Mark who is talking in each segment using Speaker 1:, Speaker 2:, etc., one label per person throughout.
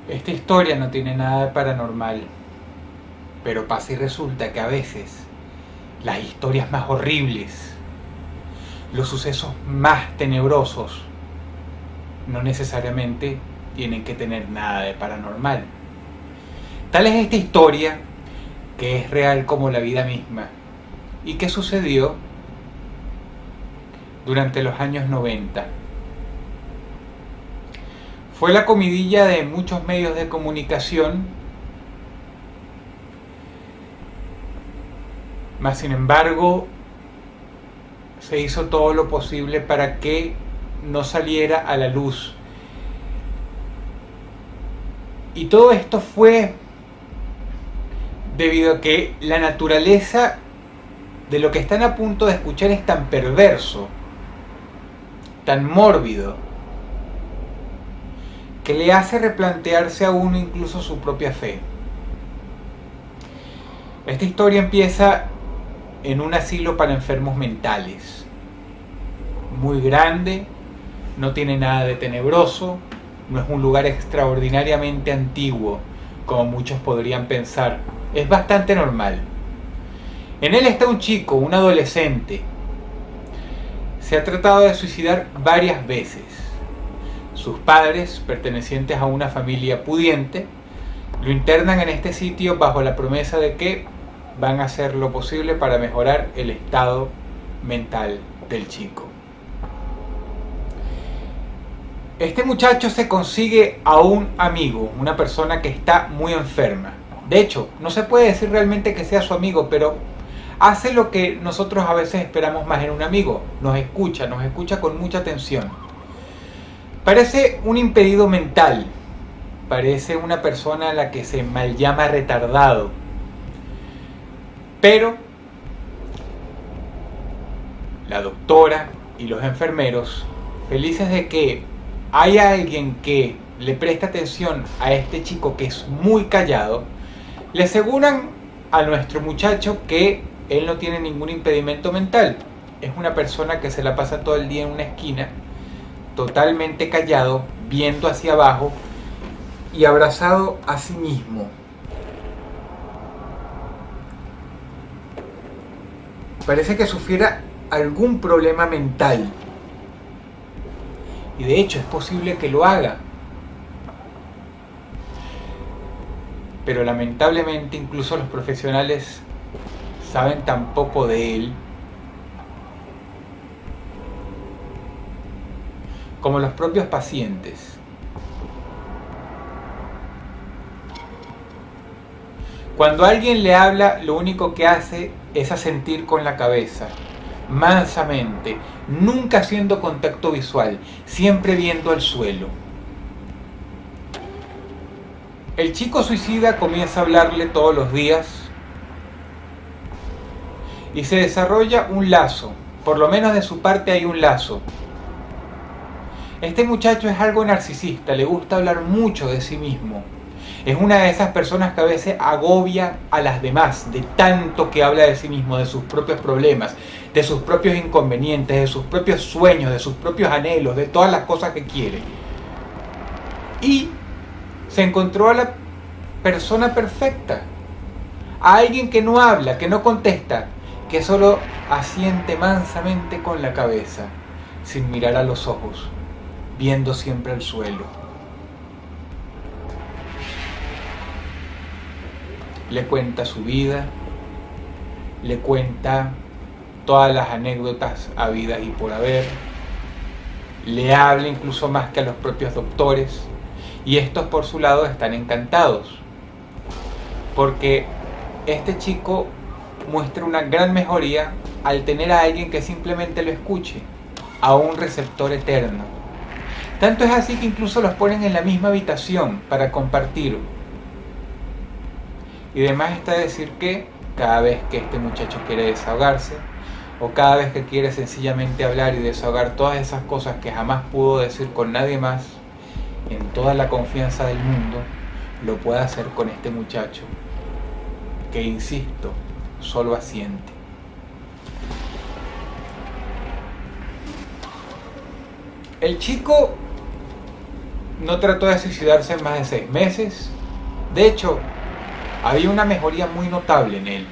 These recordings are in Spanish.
Speaker 1: Esta historia no tiene nada de paranormal, pero pasa y resulta que a veces las historias más horribles, los sucesos más tenebrosos, no necesariamente tienen que tener nada de paranormal. Tal es esta historia, que es real como la vida misma, y que sucedió durante los años 90. Fue la comidilla de muchos medios de comunicación, mas sin embargo se hizo todo lo posible para que no saliera a la luz. Y todo esto fue debido a que la naturaleza de lo que están a punto de escuchar es tan perverso, tan mórbido, que le hace replantearse a uno incluso su propia fe. Esta historia empieza en un asilo para enfermos mentales, muy grande, no tiene nada de tenebroso, no es un lugar extraordinariamente antiguo, como muchos podrían pensar, es bastante normal. En él está un chico, un adolescente, se ha tratado de suicidar varias veces. Sus padres, pertenecientes a una familia pudiente, lo internan en este sitio bajo la promesa de que van a hacer lo posible para mejorar el estado mental del chico. Este muchacho se consigue a un amigo, una persona que está muy enferma. De hecho, no se puede decir realmente que sea su amigo, pero hace lo que nosotros a veces esperamos más en un amigo. Nos escucha con mucha atención. Parece un impedido mental, parece una persona a la que se mal llama retardado, pero la doctora y los enfermeros, felices de que hay alguien que le presta atención a este chico que es muy callado, le aseguran a nuestro muchacho que él no tiene ningún impedimento mental. Es una persona que se la pasa todo el día en una esquina, totalmente callado, viendo hacia abajo y abrazado a sí mismo. Parece que sufriera algún problema mental. Y de hecho es posible que lo haga. Pero lamentablemente incluso los profesionales saben tan poco de él como los propios pacientes. Cuando alguien le habla, lo único que hace es asentir con la cabeza, mansamente, nunca haciendo contacto visual, siempre viendo al suelo. El chico suicida comienza a hablarle todos los días y se desarrolla un lazo, por lo menos de su parte hay un lazo. Este muchacho es algo narcisista, le gusta hablar mucho de sí mismo. Es una de esas personas que a veces agobia a las demás, de tanto que habla de sí mismo, de sus propios problemas, de sus propios inconvenientes, de sus propios sueños, de sus propios anhelos, de todas las cosas que quiere. Y se encontró a la persona perfecta, a alguien que no habla, que no contesta, que solo asiente mansamente con la cabeza, sin mirar a los ojos, viendo siempre al suelo. Le cuenta su vida, le cuenta todas las anécdotas habidas y por haber, le habla incluso más que a los propios doctores, y estos por su lado están encantados, porque este chico muestra una gran mejoría al tener a alguien que simplemente lo escuche, a un receptor eterno. Tanto es así que incluso los ponen en la misma habitación para compartir. Y además está decir que cada vez que este muchacho quiere desahogarse, o cada vez que quiere sencillamente hablar y desahogar todas esas cosas que jamás pudo decir con nadie más, en toda la confianza del mundo, lo puede hacer con este muchacho, que insisto, solo asiente. El chico no trató de suicidarse en más de 6 meses. De hecho, había una mejoría muy notable en él.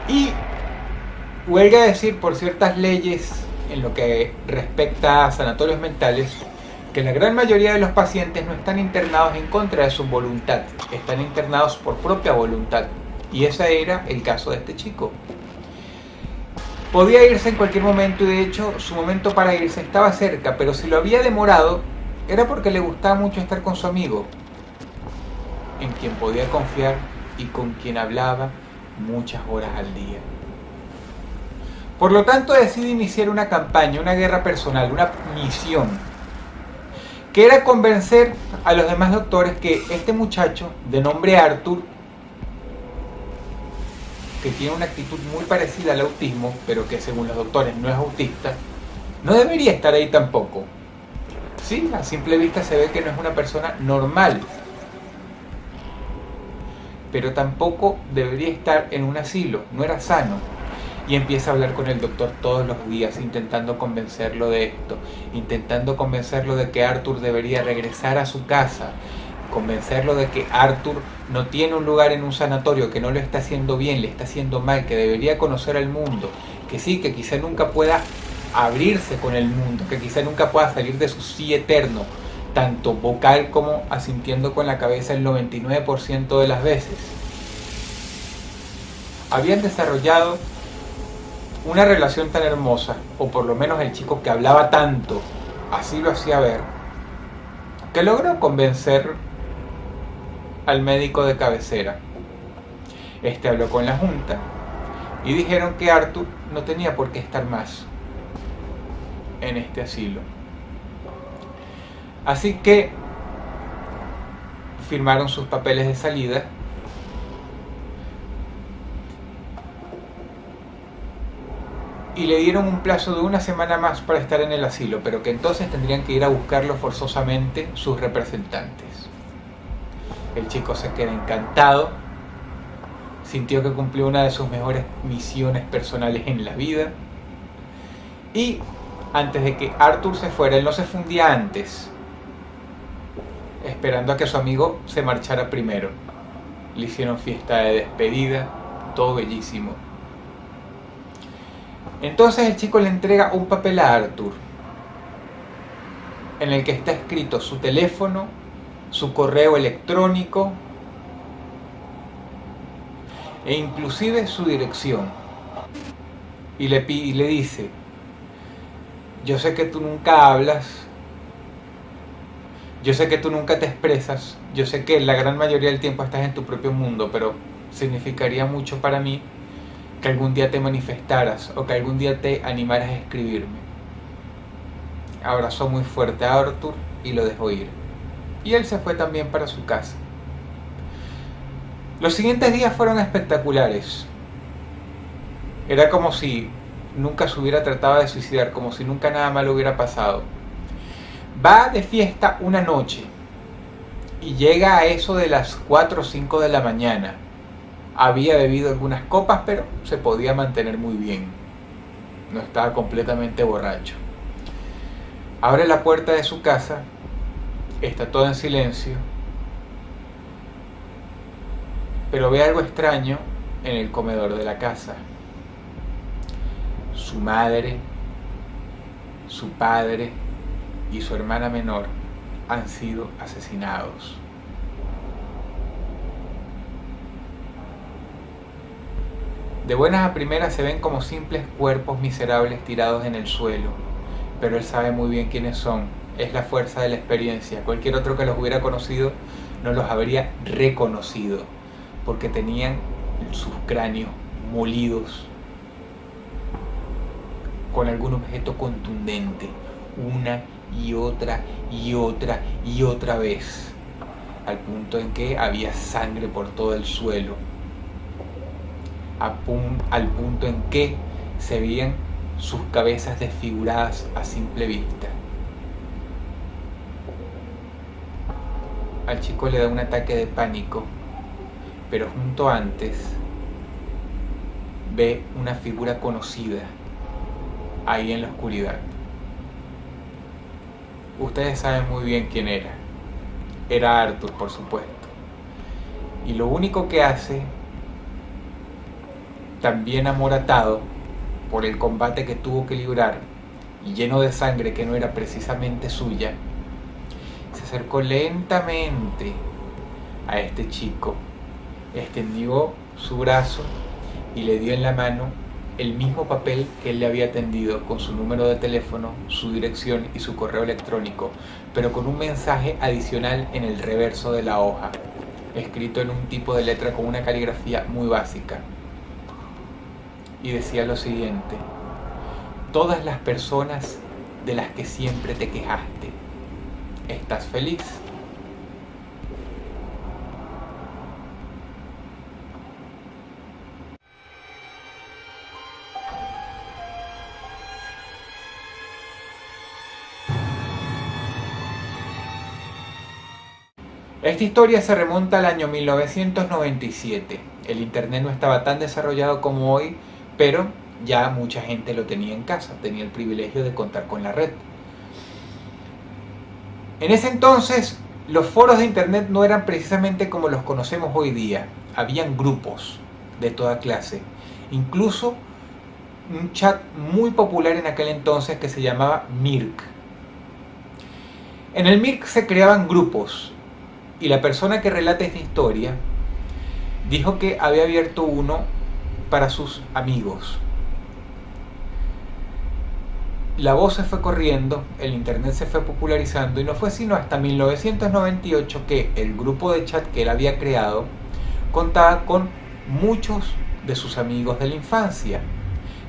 Speaker 1: Y huelga decir, por ciertas leyes en lo que respecta a sanatorios mentales, que la gran mayoría de los pacientes no están internados en contra de su voluntad, están internados por propia voluntad. Y ese era el caso de este chico. Podía irse en cualquier momento y de hecho su momento para irse estaba cerca, pero si lo había demorado era porque le gustaba mucho estar con su amigo, en quien podía confiar y con quien hablaba muchas horas al día. Por lo tanto decide iniciar una campaña, una guerra personal, una misión, que era convencer a los demás doctores que este muchacho de nombre Arthur, que tiene una actitud muy parecida al autismo, pero que según los doctores no es autista, no debería estar ahí tampoco. Sí, a simple vista se ve que no es una persona normal, pero tampoco debería estar en un asilo, no era sano. Y empieza a hablar con el doctor todos los días, intentando convencerlo de esto, intentando convencerlo de que Arthur debería regresar a su casa, convencerlo de que Arthur no tiene un lugar en un sanatorio, que no lo está haciendo bien, le está haciendo mal, que debería conocer al mundo, que sí, que quizá nunca pueda abrirse con el mundo, que quizá nunca pueda salir de su sí eterno, tanto vocal como asintiendo con la cabeza el 99% de las veces. Habían desarrollado una relación tan hermosa, o por lo menos el chico que hablaba tanto, así lo hacía ver, que logró convencer al médico de cabecera. Este habló con la junta y dijeron que Arthur no tenía por qué estar más en este asilo. Así que firmaron sus papeles de salida y le dieron un plazo de 1 semana más para estar en el asilo, pero que entonces tendrían que ir a buscarlo forzosamente sus representantes. El chico se queda encantado, sintió que cumplió una de sus mejores misiones personales en la vida, y antes de que Arthur se fuera, él no se fundía antes, esperando a que su amigo se marchara primero. Le hicieron fiesta de despedida, todo bellísimo. Entonces el chico le entrega un papel a Arthur, en el que está escrito su teléfono, su correo electrónico e inclusive su dirección. Y le dice: yo sé que tú nunca hablas, yo sé que tú nunca te expresas, yo sé que la gran mayoría del tiempo estás en tu propio mundo, pero significaría mucho para mí que algún día te manifestaras o que algún día te animaras a escribirme. Abrazó muy fuerte a Arthur y lo dejó ir. Y él se fue también para su casa. Los siguientes días fueron espectaculares. Era como si nunca se hubiera tratado de suicidar, como si nunca nada malo hubiera pasado. Va de fiesta una noche y llega a eso de las 4 o 5 de la mañana. Había bebido algunas copas, pero se podía mantener muy bien. No estaba completamente borracho. Abre la puerta de su casa, está todo en silencio, pero ve algo extraño en el comedor de la casa. Su madre, su padre y su hermana menor han sido asesinados. De buenas a primeras se ven como simples cuerpos miserables tirados en el suelo, pero él sabe muy bien quiénes son. Es la fuerza de la experiencia. Cualquier otro que los hubiera conocido no los habría reconocido, porque tenían sus cráneos molidos con algún objeto contundente, una y otra y otra y otra vez, al punto en que había sangre por todo el suelo, al punto en que se veían sus cabezas desfiguradas a simple vista. Al chico le da un ataque de pánico, pero junto antes ve una figura conocida ahí en la oscuridad. Ustedes saben muy bien quién era. Era Arthur, por supuesto. Y lo único que hace, también amoratado por el combate que tuvo que librar y lleno de sangre que no era precisamente suya, se acercó lentamente a este chico, extendió su brazo y le dio en la mano el mismo papel que él le había tendido, con su número de teléfono, su dirección y su correo electrónico, pero con un mensaje adicional en el reverso de la hoja, escrito en un tipo de letra con una caligrafía muy básica. Y decía lo siguiente: todas las personas de las que siempre te quejaste, ¿estás feliz? Esta historia se remonta al año 1997. El internet no estaba tan desarrollado como hoy, pero ya mucha gente lo tenía en casa, tenía el privilegio de contar con la red. En ese entonces, los foros de internet no eran precisamente como los conocemos hoy día. Habían grupos de toda clase, incluso un chat muy popular en aquel entonces que se llamaba Mirk. En el Mirk se creaban grupos, y la persona que relata esta historia dijo que había abierto uno para sus amigos. La voz se fue corriendo, el internet se fue popularizando, y no fue sino hasta 1998 que el grupo de chat que él había creado contaba con muchos de sus amigos de la infancia,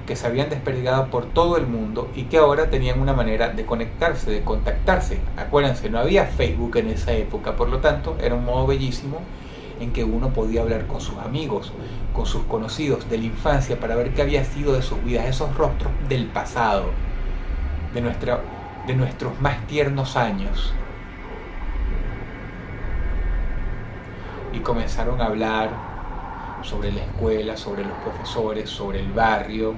Speaker 1: que se habían desperdigado por todo el mundo y que ahora tenían una manera de conectarse, de contactarse. Acuérdense, no había Facebook en esa época, por lo tanto era un modo bellísimo en que uno podía hablar con sus amigos, con sus conocidos de la infancia, para ver qué había sido de sus vidas, esos rostros del pasado, de nuestros más tiernos años. Y comenzaron a hablar sobre la escuela, sobre los profesores, sobre el barrio,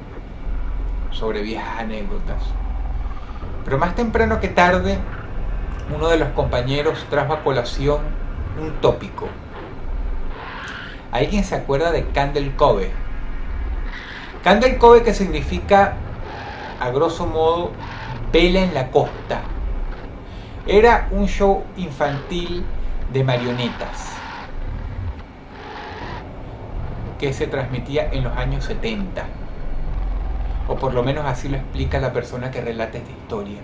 Speaker 1: sobre viejas anécdotas. Pero más temprano que tarde, uno de los compañeros trajo a colación un tópico. ¿Alguien se acuerda de Candle Cove? Candle Cove, que significa, a grosso modo, vela en la costa. Era un show infantil de marionetas que se transmitía en los años 70. O por lo menos así lo explica la persona que relata esta historia.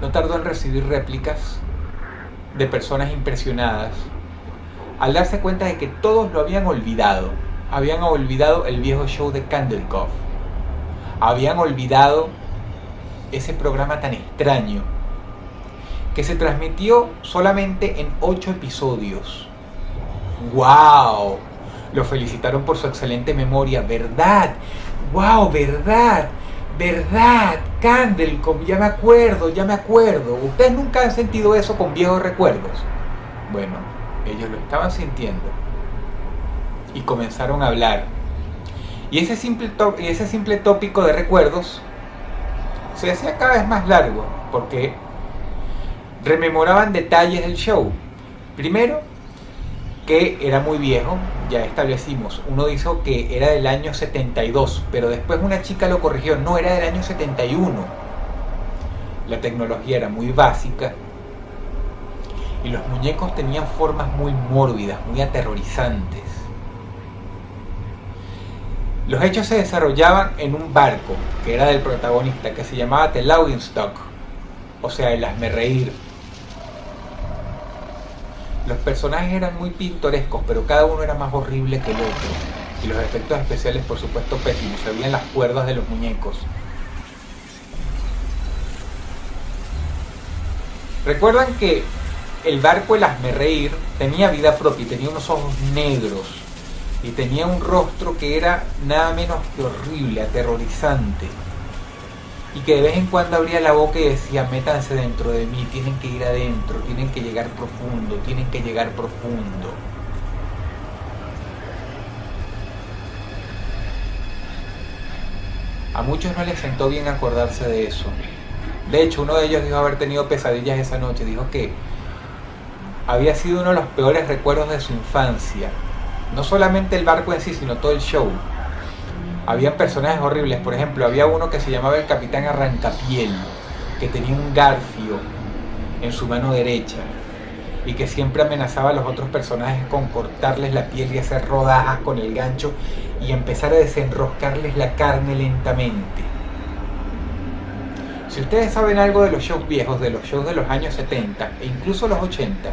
Speaker 1: No tardó en recibir réplicas de personas impresionadas al darse cuenta de que todos lo habían olvidado. Habían olvidado el viejo show de Candle Cove. Habían olvidado ese programa tan extraño que se transmitió solamente en 8 episodios. ¡Wow! Lo felicitaron por su excelente memoria. ¿Verdad? ¡Wow! ¿Verdad? ¿Verdad? Candlecom, ya me acuerdo. ¿Ustedes nunca han sentido eso con viejos recuerdos? Bueno, ellos lo estaban sintiendo. Y comenzaron a hablar. Y ese simple tópico de recuerdos se hacía cada vez más largo, porque rememoraban detalles del show. Primero, que era muy viejo, ya establecimos. Uno dijo que era del año 72, pero después una chica lo corrigió, no, era del año 71. La tecnología era muy básica y los muñecos tenían formas muy mórbidas, muy aterrorizantes. Los hechos se desarrollaban en un barco que era del protagonista, que se llamaba The Laughingstock, o sea, el hazmerreír. Los personajes eran muy pintorescos, pero cada uno era más horrible que el otro. Y los efectos especiales, por supuesto, pésimos. Se veían las cuerdas de los muñecos. Recuerdan que el barco El Hazmerreír tenía vida propia y tenía unos ojos negros. Y tenía un rostro que era nada menos que horrible, aterrorizante. Y que de vez en cuando abría la boca y decía: métanse dentro de mí, tienen que ir adentro, tienen que llegar profundo, tienen que llegar profundo. A muchos no les sentó bien acordarse de eso. De hecho, uno de ellos dijo haber tenido pesadillas esa noche. Dijo que había sido uno de los peores recuerdos de su infancia. No solamente el barco en sí, sino todo el show. Habían personajes horribles. Por ejemplo, había uno que se llamaba el Capitán Arrancapiel, que tenía un garfio en su mano derecha y que siempre amenazaba a los otros personajes con cortarles la piel y hacer rodajas con el gancho y empezar a desenroscarles la carne lentamente. Si ustedes saben algo de los shows viejos, de los shows de los años 70 e incluso los 80,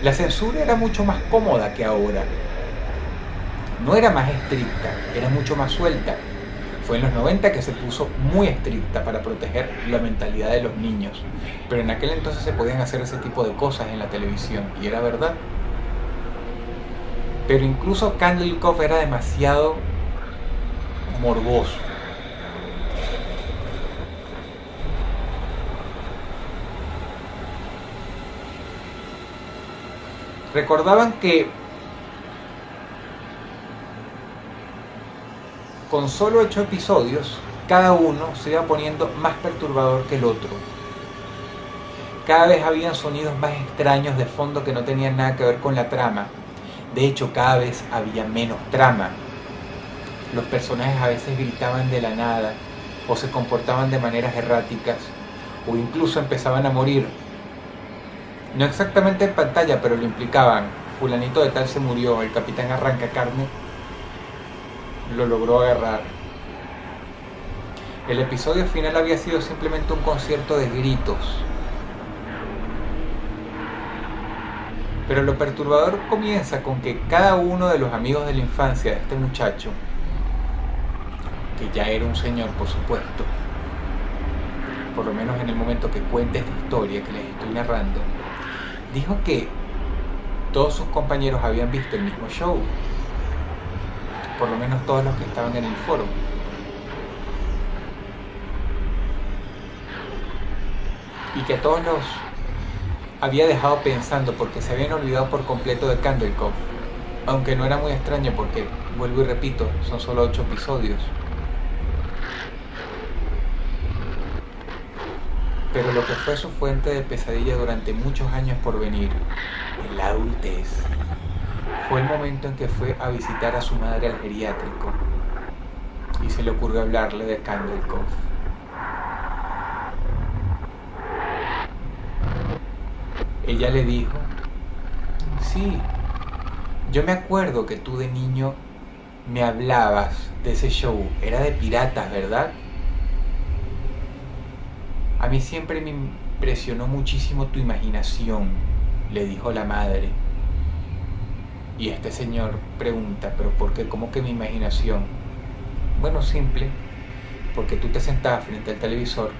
Speaker 1: la censura era mucho más cómoda que ahora. No era más estricta, era mucho más suelta. Fue en los 90 que se puso muy estricta para proteger la mentalidad de los niños. Pero en aquel entonces se podían hacer ese tipo de cosas en la televisión, y era verdad. Pero incluso Candle Cove era demasiado morboso. Recordaban que con solo 8 episodios, cada uno se iba poniendo más perturbador que el otro. Cada vez habían sonidos más extraños de fondo que no tenían nada que ver con la trama. De hecho, cada vez había menos trama. Los personajes a veces gritaban de la nada, o se comportaban de maneras erráticas, o incluso empezaban a morir. No exactamente en pantalla, pero lo implicaban. Fulanito de tal se murió, el Capitán Arrancacarne lo logró agarrar. El episodio final había sido simplemente un concierto de gritos. Pero lo perturbador comienza con que cada uno de los amigos de la infancia de este muchacho, que ya era un señor por supuesto, por lo menos en el momento que cuenta esta historia que les estoy narrando, dijo que todos sus compañeros habían visto el mismo show. Por lo menos todos los que estaban en el foro. Y que todos los había dejado pensando porque se habían olvidado por completo de Candle Cove. Aunque no era muy extraño porque, vuelvo y repito, son solo 8 episodios. Pero lo que fue su fuente de pesadilla durante muchos años por venir, en la adultez, fue el momento en que fue a visitar a su madre al geriátrico y se le ocurrió hablarle de Candle Cove. Ella le dijo: sí, yo me acuerdo que tú de niño me hablabas de ese show, era de piratas, ¿verdad? A mí siempre me impresionó muchísimo tu imaginación, le dijo la madre. Y este señor pregunta: ¿pero por qué? ¿Cómo que mi imaginación? Bueno, simple, porque tú te sentabas frente al televisor,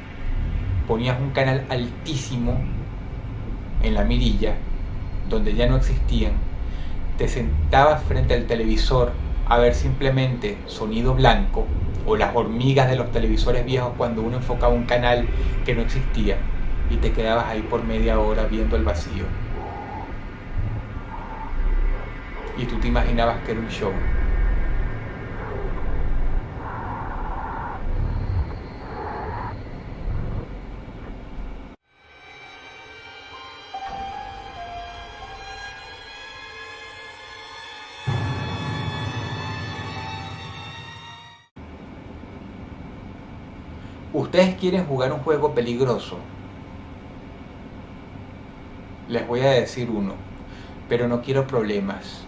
Speaker 1: ponías un canal altísimo en la mirilla, donde ya no existían, te sentabas frente al televisor a ver simplemente sonido blanco, o las hormigas de los televisores viejos cuando uno enfocaba un canal que no existía, y te quedabas ahí por media hora viendo el vacío. Y tú te imaginabas que era un show. Ustedes quieren jugar un juego peligroso. Les voy a decir uno, pero no quiero problemas.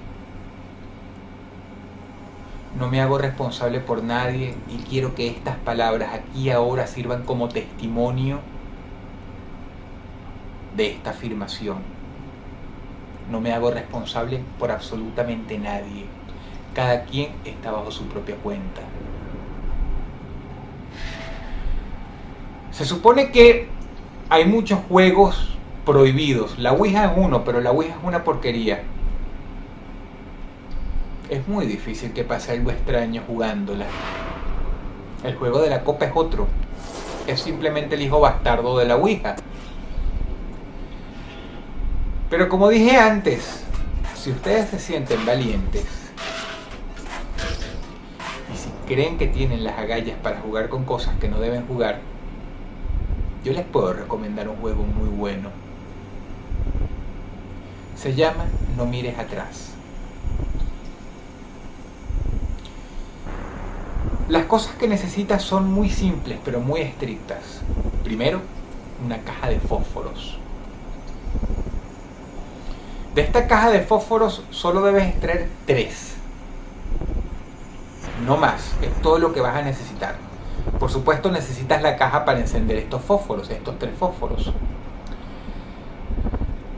Speaker 1: No me hago responsable por nadie y quiero que estas palabras aquí y ahora sirvan como testimonio de esta afirmación. No me hago responsable por absolutamente nadie. Cada quien está bajo su propia cuenta. Se supone que hay muchos juegos prohibidos. La Ouija es uno, pero la Ouija es una porquería. Es muy difícil que pase algo extraño jugándola. El juego de la copa es otro. Es simplemente el hijo bastardo de la Ouija. Pero como dije antes, si ustedes se sienten valientes y si creen que tienen las agallas para jugar con cosas que no deben jugar, yo les puedo recomendar un juego muy bueno. Se llama No mires atrás. Las cosas que necesitas son muy simples, pero muy estrictas. Primero, una caja de fósforos. De esta caja de fósforos solo debes extraer 3. No más, es todo lo que vas a necesitar. Por supuesto necesitas la caja para encender estos fósforos, estos 3 fósforos.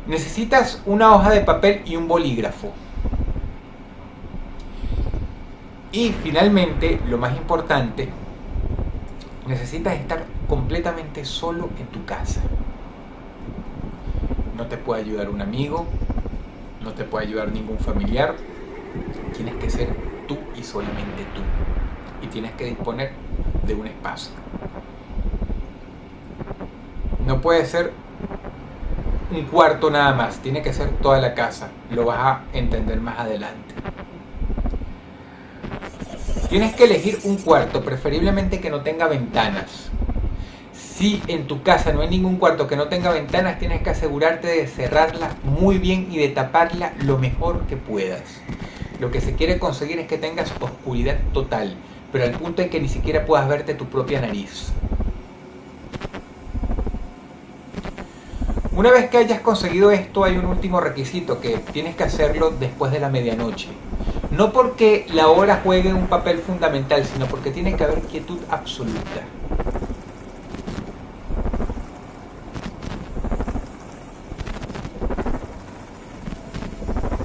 Speaker 1: Necesitas una hoja de papel y un bolígrafo. Y finalmente, lo más importante, necesitas estar completamente solo en tu casa. No te puede ayudar un amigo, no te puede ayudar ningún familiar. Tienes que ser tú y solamente tú. Y tienes que disponer de un espacio. No puede ser un cuarto nada más, tiene que ser toda la casa. Lo vas a entender más adelante. Tienes que elegir un cuarto, preferiblemente que no tenga ventanas. Si en tu casa no hay ningún cuarto que no tenga ventanas, tienes que asegurarte de cerrarla muy bien y de taparla lo mejor que puedas. Lo que se quiere conseguir es que tengas oscuridad total, pero al punto en que ni siquiera puedas verte tu propia nariz. Una vez que hayas conseguido esto, hay un último requisito, que tienes que hacerlo después de la medianoche. No porque la hora juegue un papel fundamental, sino porque tiene que haber quietud absoluta.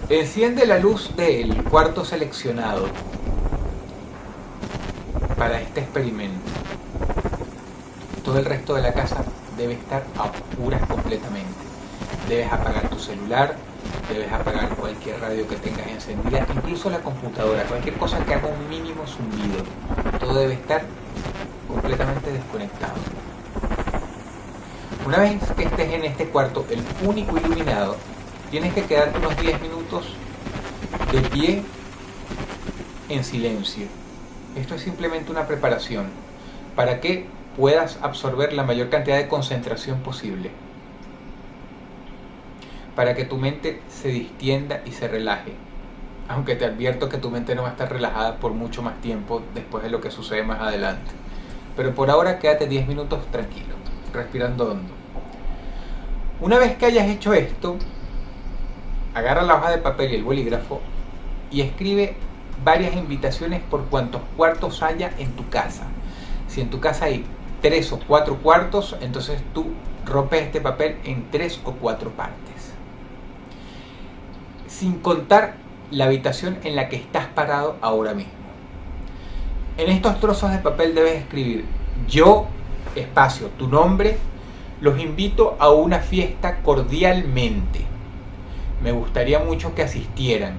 Speaker 1: Enciende la luz del cuarto seleccionado para este experimento. Todo el resto de la casa debe estar a oscuras completamente. Debes apagar tu celular, debes apagar cualquier radio que tengas encendida, incluso la computadora, cualquier cosa que haga un mínimo zumbido. Todo debe estar completamente desconectado. Una vez que estés en este cuarto, el único iluminado, tienes que quedarte unos 10 minutos de pie en silencio. Esto es simplemente una preparación para que puedas absorber la mayor cantidad de concentración posible, para que tu mente se distienda y se relaje. Aunque te advierto que tu mente no va a estar relajada por mucho más tiempo después de lo que sucede más adelante. Pero por ahora quédate 10 minutos tranquilo, respirando hondo. Una vez que hayas hecho esto, agarra la hoja de papel y el bolígrafo y escribe varias invitaciones por cuantos cuartos haya en tu casa. Si en tu casa hay 3 o 4 cuartos, entonces tú rompes este papel en 3 o 4 partes. Sin contar la habitación en la que estás parado ahora mismo. En estos trozos de papel debes escribir: yo, espacio, tu nombre, los invito a una fiesta cordialmente. Me gustaría mucho que asistieran.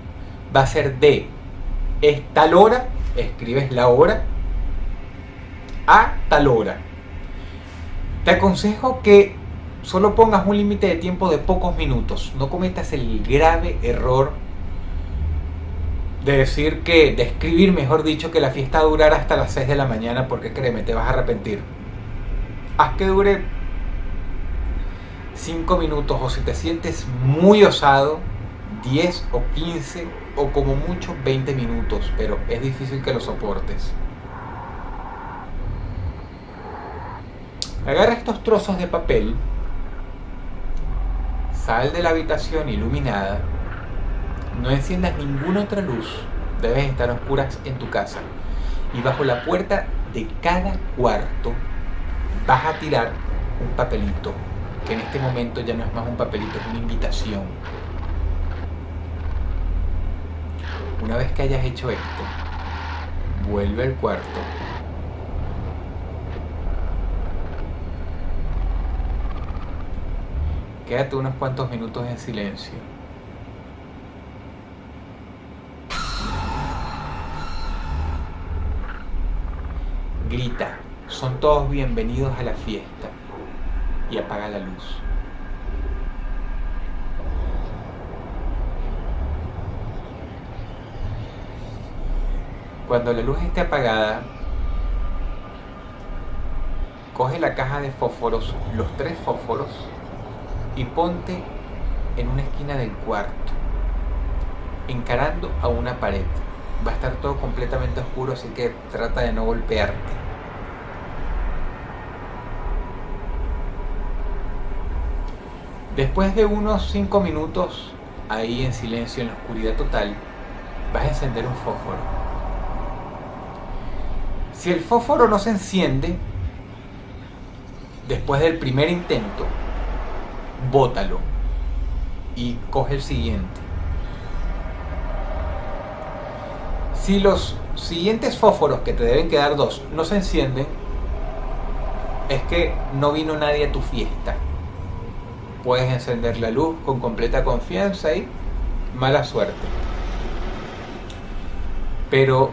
Speaker 1: Va a ser de tal hora, escribes la hora, a tal hora. Te aconsejo que solo pongas un límite de tiempo de pocos minutos. No cometas el grave error de escribir, mejor dicho, que la fiesta durara hasta las 6 de la mañana, porque créeme, te vas a arrepentir. Haz que dure 5 minutos, o si te sientes muy osado, 10 o 15 o como mucho 20 minutos, pero es difícil que lo soportes. Agarra estos trozos de papel, sal de la habitación iluminada, no enciendas ninguna otra luz, debes estar a oscuras en tu casa. Y bajo la puerta de cada cuarto vas a tirar un papelito, que en este momento ya no es más un papelito, es una invitación. Una vez que hayas hecho esto, vuelve al cuarto. Quédate unos cuantos minutos en silencio. Grita, son todos bienvenidos a la fiesta, y apaga la luz. Cuando la luz esté apagada, coge la caja de fósforos, los 3 fósforos, y ponte en una esquina del cuarto, encarando a una pared. Va a estar todo completamente oscuro, así que trata de no golpearte. Después de unos 5 minutos, ahí en silencio, en la oscuridad total, vas a encender un fósforo. Si el fósforo no se enciende, después del primer intento, bótalo y coge el siguiente. Si los siguientes fósforos, que te deben quedar 2, no se encienden, es que no vino nadie a tu fiesta. Puedes encender la luz con completa confianza y mala suerte. Pero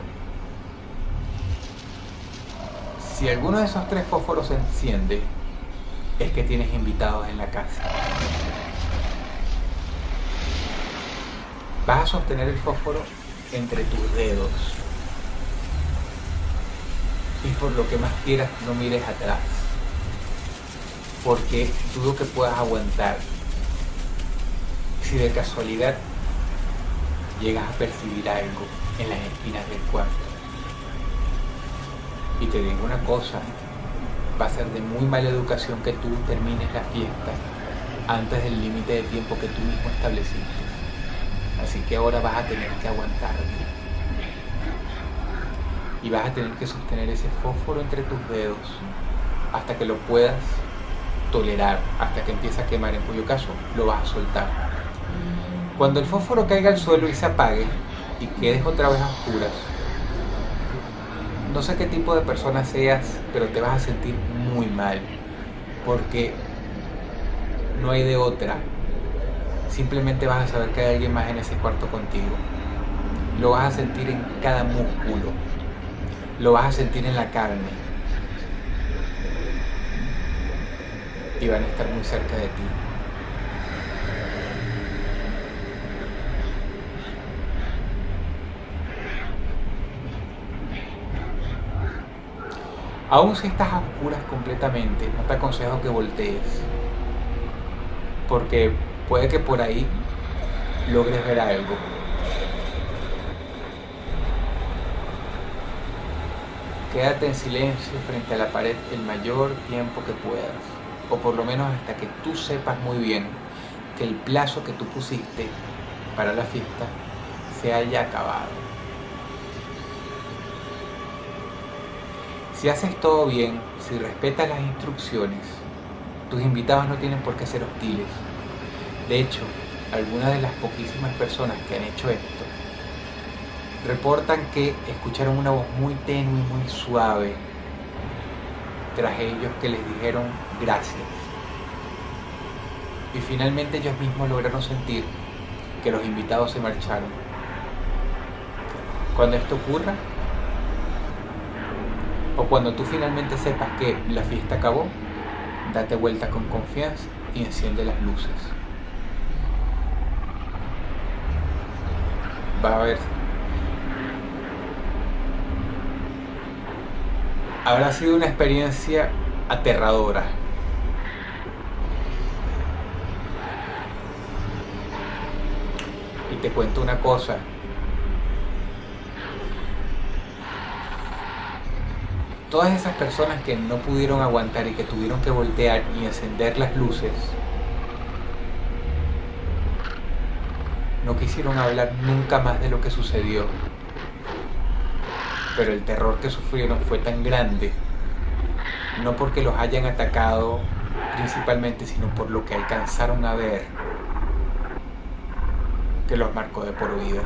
Speaker 1: si alguno de esos 3 fósforos se enciende, es que tienes invitados en la casa. Vas a sostener el fósforo entre tus dedos. Y por lo que más quieras, no mires atrás, porque dudo que puedas aguantar. Si de casualidad llegas a percibir algo en las esquinas del cuarto. Y te digo una cosa, va a ser de muy mala educación que tú termines la fiesta antes del límite de tiempo que tú mismo estableciste. Así que ahora vas a tener que aguantarte. Y vas a tener que sostener ese fósforo entre tus dedos hasta que lo puedas tolerar, hasta que empiece a quemar, en cuyo caso lo vas a soltar. Cuando el fósforo caiga al suelo y se apague y quedes otra vez a oscuras, no sé qué tipo de persona seas, pero te vas a sentir muy mal, porque no hay de otra. Simplemente vas a saber que hay alguien más en ese cuarto contigo. Lo vas a sentir en cada músculo, lo vas a sentir en la carne, y van a estar muy cerca de ti. Aún si estás a oscuras completamente, no te aconsejo que voltees, porque puede que por ahí logres ver algo. Quédate en silencio frente a la pared el mayor tiempo que puedas, o por lo menos hasta que tú sepas muy bien que el plazo que tú pusiste para la fiesta se haya acabado. Si haces todo bien, si respetas las instrucciones, tus invitados no tienen por qué ser hostiles. De hecho, algunas de las poquísimas personas que han hecho esto reportan que escucharon una voz muy tenue y muy suave tras ellos que les dijeron gracias. Y finalmente ellos mismos lograron sentir que los invitados se marcharon. Cuando esto ocurra, o cuando tú finalmente sepas que la fiesta acabó, date vuelta con confianza y enciende las luces. Va a ver. Habrá sido una experiencia aterradora. Y te cuento una cosa. Todas esas personas que no pudieron aguantar y que tuvieron que voltear y encender las luces, no quisieron hablar nunca más de lo que sucedió. pero el terror que sufrieron fue tan grande, no porque los hayan atacado principalmente, sino por lo que alcanzaron a ver, que los marcó de por vida.